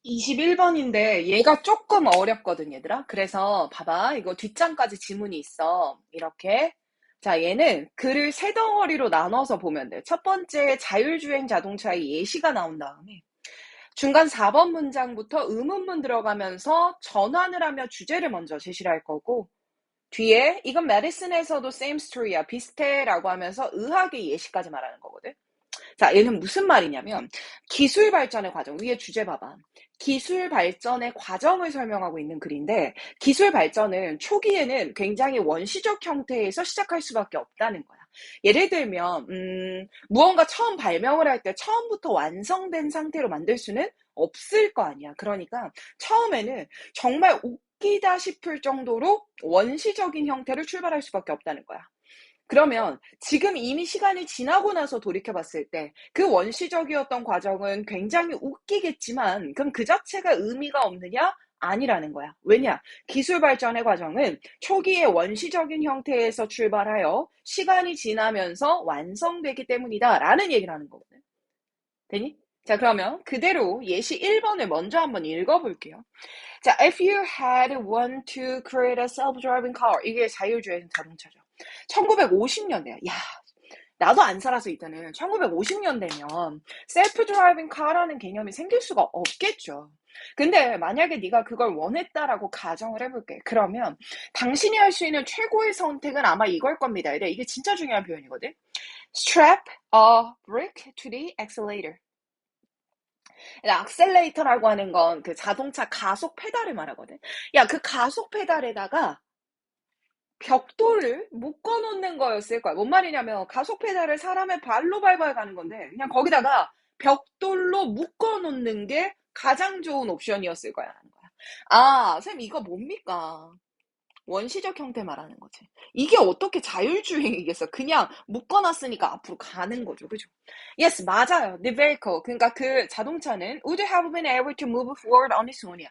21번인데 얘가 조금 어렵거든, 얘들아. 그래서 봐봐. 이거 뒷장까지 지문이 있어. 이렇게. 자, 얘는 글을 세 덩어리로 나눠서 보면 돼. 첫 번째 자율주행 자동차의 예시가 나온 다음에 중간 4번 문장부터 의문문 들어가면서 전환을 하며 주제를 먼저 제시를 할 거고 뒤에 이건 메디슨에서도 same story야. 비슷해 라고 하면서 의학의 예시까지 말하는 거거든. 자, 얘는 무슨 말이냐면 기술 발전의 과정, 위에 주제 봐봐. 기술 발전의 과정을 설명하고 있는 글인데 기술 발전은 초기에는 굉장히 원시적 형태에서 시작할 수밖에 없다는 거야. 예를 들면 무언가 처음 발명을 할 때 처음부터 완성된 상태로 만들 수는 없을 거 아니야. 그러니까 처음에는 정말 웃기다 싶을 정도로 원시적인 형태를 출발할 수밖에 없다는 거야. 그러면 지금 이미 시간이 지나고 나서 돌이켜봤을 때 그 원시적이었던 과정은 굉장히 웃기겠지만 그럼 그 자체가 의미가 없느냐? 아니라는 거야. 왜냐? 기술 발전의 과정은 초기의 원시적인 형태에서 출발하여 시간이 지나면서 완성되기 때문이다 라는 얘기를 하는 거거든. 되니? 자, 그러면 그대로 예시 1번을 먼저 한번 읽어볼게요. 자, if you had want to create a self-driving car. 이게 자율주행 자동차죠. 1950년대야. 야, 나도 안 살아서 이때는 1950년대면 셀프 드라이빙 카라는 개념이 생길 수가 없겠죠. 근데 만약에 네가 그걸 원했다라고 가정을 해볼게. 그러면 당신이 할 수 있는 최고의 선택은 아마 이걸 겁니다. 이게 진짜 중요한 표현이거든. Strap a brick to the accelerator. 악셀레이터라고 하는 건 그 자동차 가속 페달을 말하거든. 야, 그 가속 페달에다가 벽돌을 묶어놓는 거였을 거야. 뭔 말이냐면 가속 페달을 사람의 발로 밟아야 가는 건데 그냥 거기다가 벽돌로 묶어놓는 게 가장 좋은 옵션이었을 거야. 라는 거야. 아, 쌤 이거 뭡니까? 원시적 형태 말하는 거지. 이게 어떻게 자율주행이겠어? 그냥 묶어놨으니까 앞으로 가는 거죠. 그죠? Yes, 맞아요. The vehicle. 그러니까 그 자동차는 would have been able to move forward on its own이야.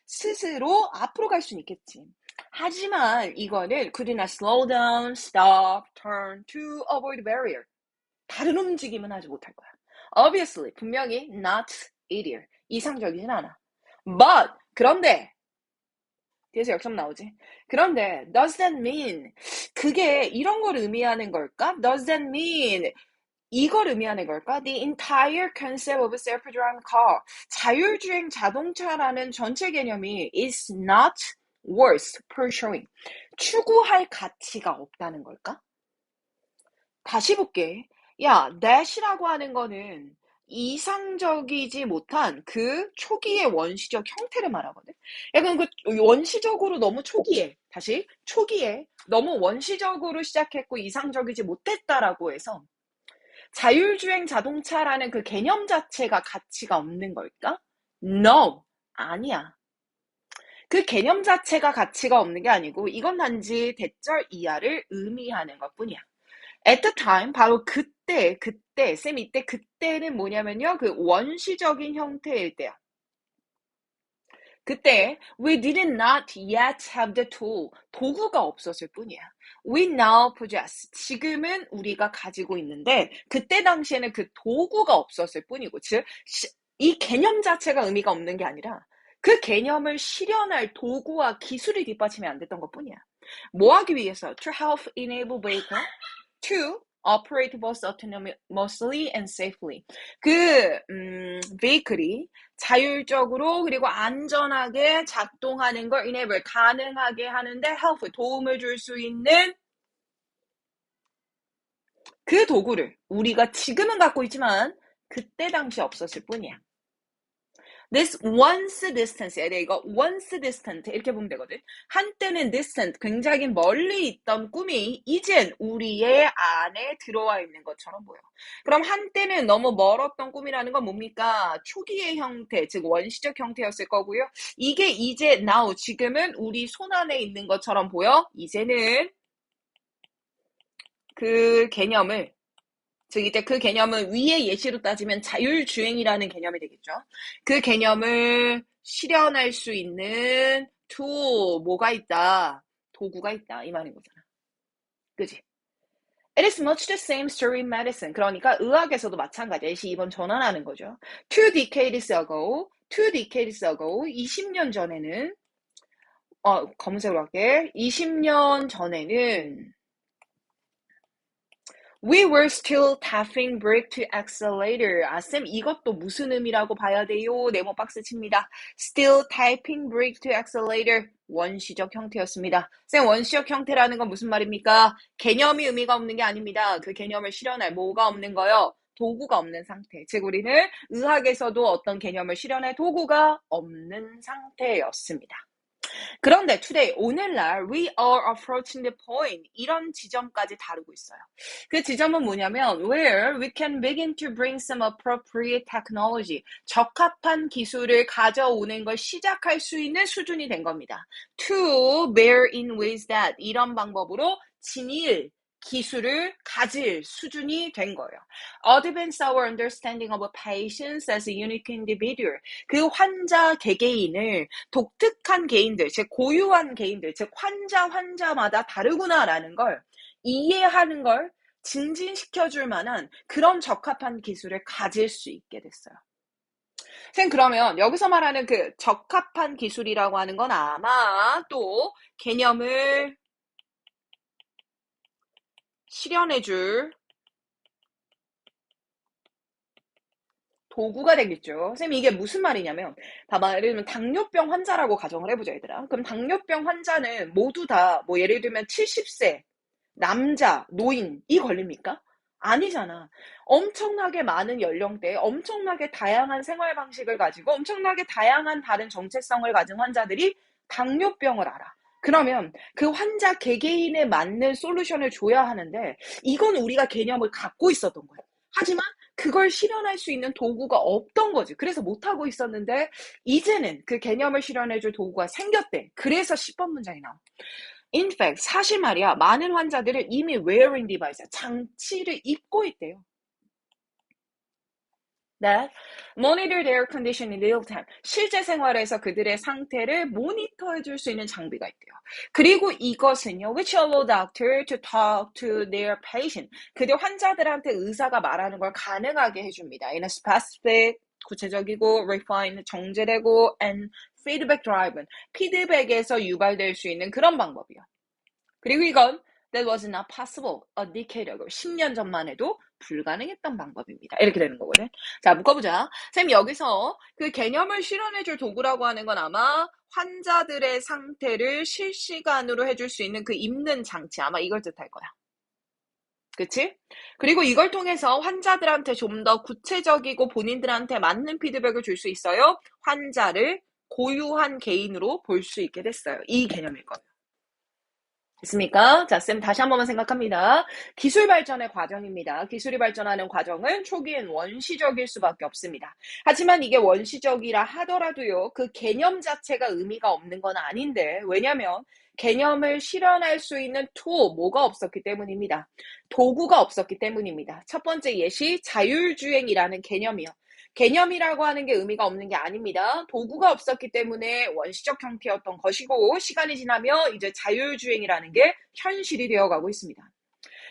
스스로 앞으로 갈 수는 있겠지. 하지만 이거는 could not slow down, stop, turn to avoid barrier. 다른 움직임은 하지 못할 거야. Obviously, 분명히 not ideal. 이상적이진 않아. But, 그런데 뒤에서 역점 나오지. 그런데 does that mean 그게 이런 걸 의미하는 걸까? Does that mean 이걸 의미하는 걸까? The entire concept of self-driving car. 자율주행 자동차라는 전체 개념이 is not worth pursuing. 추구할 가치가 없다는 걸까? 다시 볼게. 야, that이라고 하는 거는 이상적이지 못한 그 초기의 원시적 형태를 말하거든. 약간 그 원시적으로 너무 초기에, 다시 초기에 너무 원시적으로 시작했고 이상적이지 못했다라고 해서 자율주행 자동차라는 그 개념 자체가 가치가 없는 걸까? No, 아니야. 그 개념 자체가 가치가 없는 게 아니고 이건 단지 대절 이하를 의미하는 것뿐이야. At the time, 바로 그때, 쌤 이때 그때는 뭐냐면요. 그 원시적인 형태일 때야. 그때 we did not yet have the tool. 도구가 없었을 뿐이야. We now possess. 지금은 우리가 가지고 있는데 그때 당시에는 그 도구가 없었을 뿐이고 즉 이 개념 자체가 의미가 없는 게 아니라 그 개념을 실현할 도구와 기술이 뒷받침이 안 됐던 것뿐이야. 뭐 하기 위해서? To help enable vehicle to operate both autonomously and safely. 그 vehicle이 자율적으로 그리고 안전하게 작동하는 걸 enable 가능하게 하는데 help 도움을 줄 수 있는 그 도구를 우리가 지금은 갖고 있지만 그때 당시 없었을 뿐이야. This once distance. 이거 once distant 이렇게 보면 되거든. 한때는 distant, 굉장히 멀리 있던 꿈이 이젠 우리의 안에 들어와 있는 것처럼 보여. 그럼 한때는 너무 멀었던 꿈이라는 건 뭡니까? 초기의 형태, 즉 원시적 형태였을 거고요. 이게 이제 now, 지금은 우리 손 안에 있는 것처럼 보여. 이제는 그 개념을 즉 이때 그 개념은 위의 예시로 따지면 자율주행이라는 개념이 되겠죠. 그 개념을 실현할 수 있는 tool, 뭐가 있다? 도구가 있다. 이 말인 거잖아. 그지? It is much the same story in medicine. 그러니까 의학에서도 마찬가지야. 예시 2번 전환하는 거죠. Two decades ago, two decades ago, 20년 전에는, 검색으로 할게. 20년 전에는, we were still tapping brake to accelerator. 아, 쌤, 이것도 무슨 의미라고 봐야 돼요? 네모 박스 칩니다. still tapping brake to accelerator. 원시적 형태였습니다. 쌤, 원시적 형태라는 건 무슨 말입니까? 개념이 의미가 없는 게 아닙니다. 그 개념을 실현할 뭐가 없는 거요? 도구가 없는 상태. 즉, 우리는 의학에서도 어떤 개념을 실현할 도구가 없는 상태였습니다. 그런데 today, 오늘날 we are approaching the point 이런 지점까지 다루고 있어요. 그 지점은 뭐냐면 where we can begin to bring some appropriate technology 적합한 기술을 가져오는 걸 시작할 수 있는 수준이 된 겁니다. To bear in ways that 이런 방법으로 진일 기술을 가질 수준이 된 거예요. Advance our understanding of patients as a unique individual. 그 환자 개개인을 독특한 개인들, 즉 고유한 개인들, 즉 환자마다 다르구나라는 걸 이해하는 걸 증진시켜줄 만한 그런 적합한 기술을 가질 수 있게 됐어요. 선생님, 그러면 여기서 말하는 그 적합한 기술이라고 하는 건 아마 또 개념을 실현해줄 도구가 되겠죠. 선생님, 이게 무슨 말이냐면, 봐봐, 예를 들면 당뇨병 환자라고 가정을 해보자, 얘들아. 그럼 당뇨병 환자는 모두 다, 뭐 예를 들면 70세, 남자, 노인이 걸립니까? 아니잖아. 엄청나게 많은 연령대에 엄청나게 다양한 생활 방식을 가지고 엄청나게 다양한 다른 정체성을 가진 환자들이 당뇨병을 앓아. 그러면 그 환자 개개인에 맞는 솔루션을 줘야 하는데 이건 우리가 개념을 갖고 있었던 거야. 하지만 그걸 실현할 수 있는 도구가 없던 거지. 그래서 못하고 있었는데 이제는 그 개념을 실현해줄 도구가 생겼대. 그래서 10번 문장이 나와. In fact, 사실 말이야, 많은 환자들은 이미 wearing device, 장치를 입고 있대요. That monitor their condition in real time. 실제 생활에서 그들의 상태를 모니터해 줄 수 있는 장비가 있대요. 그리고 이것은요, which allow doctor to talk to their patient. 그들 환자들한테 의사가 말하는 걸 가능하게 해줍니다. In a specific, 구체적이고, refined, 정제되고, and feedback driven. 피드백에서 유발될 수 있는 그런 방법이요. 그리고 이건 that was not possible a decade ago. 10년 전만 해도 불가능했던 방법입니다. 이렇게 되는 거거든. 자, 묶어보자. 쌤, 여기서 그 개념을 실현해줄 도구라고 하는 건 아마 환자들의 상태를 실시간으로 해줄 수 있는 그 입는 장치, 아마 이걸 뜻할 거야. 그치? 그리고 이걸 통해서 환자들한테 좀 더 구체적이고 본인들한테 맞는 피드백을 줄 수 있어요. 환자를 고유한 개인으로 볼 수 있게 됐어요. 이 개념일 거예요. 됐습니까? 자, 쌤 다시 한 번만 생각합니다. 기술 발전의 과정입니다. 기술이 발전하는 과정은 초기엔 원시적일 수밖에 없습니다. 하지만 이게 원시적이라 하더라도요, 그 개념 자체가 의미가 없는 건 아닌데, 왜냐면 개념을 실현할 수 있는 뭐가 없었기 때문입니다. 도구가 없었기 때문입니다. 첫 번째 예시, 자율주행이라는 개념이요. 개념이라고 하는 게 의미가 없는 게 아닙니다. 도구가 없었기 때문에 원시적 형태였던 것이고 시간이 지나며 이제 자율주행이라는 게 현실이 되어가고 있습니다.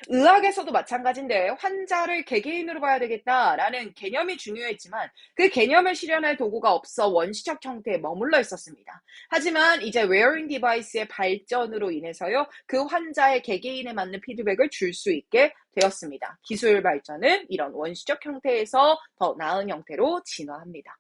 의학에서도 마찬가지인데 환자를 개개인으로 봐야 되겠다라는 개념이 중요했지만 그 개념을 실현할 도구가 없어 원시적 형태에 머물러 있었습니다. 하지만 이제 wearing device의 발전으로 인해서요, 그 환자의 개개인에 맞는 피드백을 줄 수 있게 되었습니다. 기술 발전은 이런 원시적 형태에서 더 나은 형태로 진화합니다.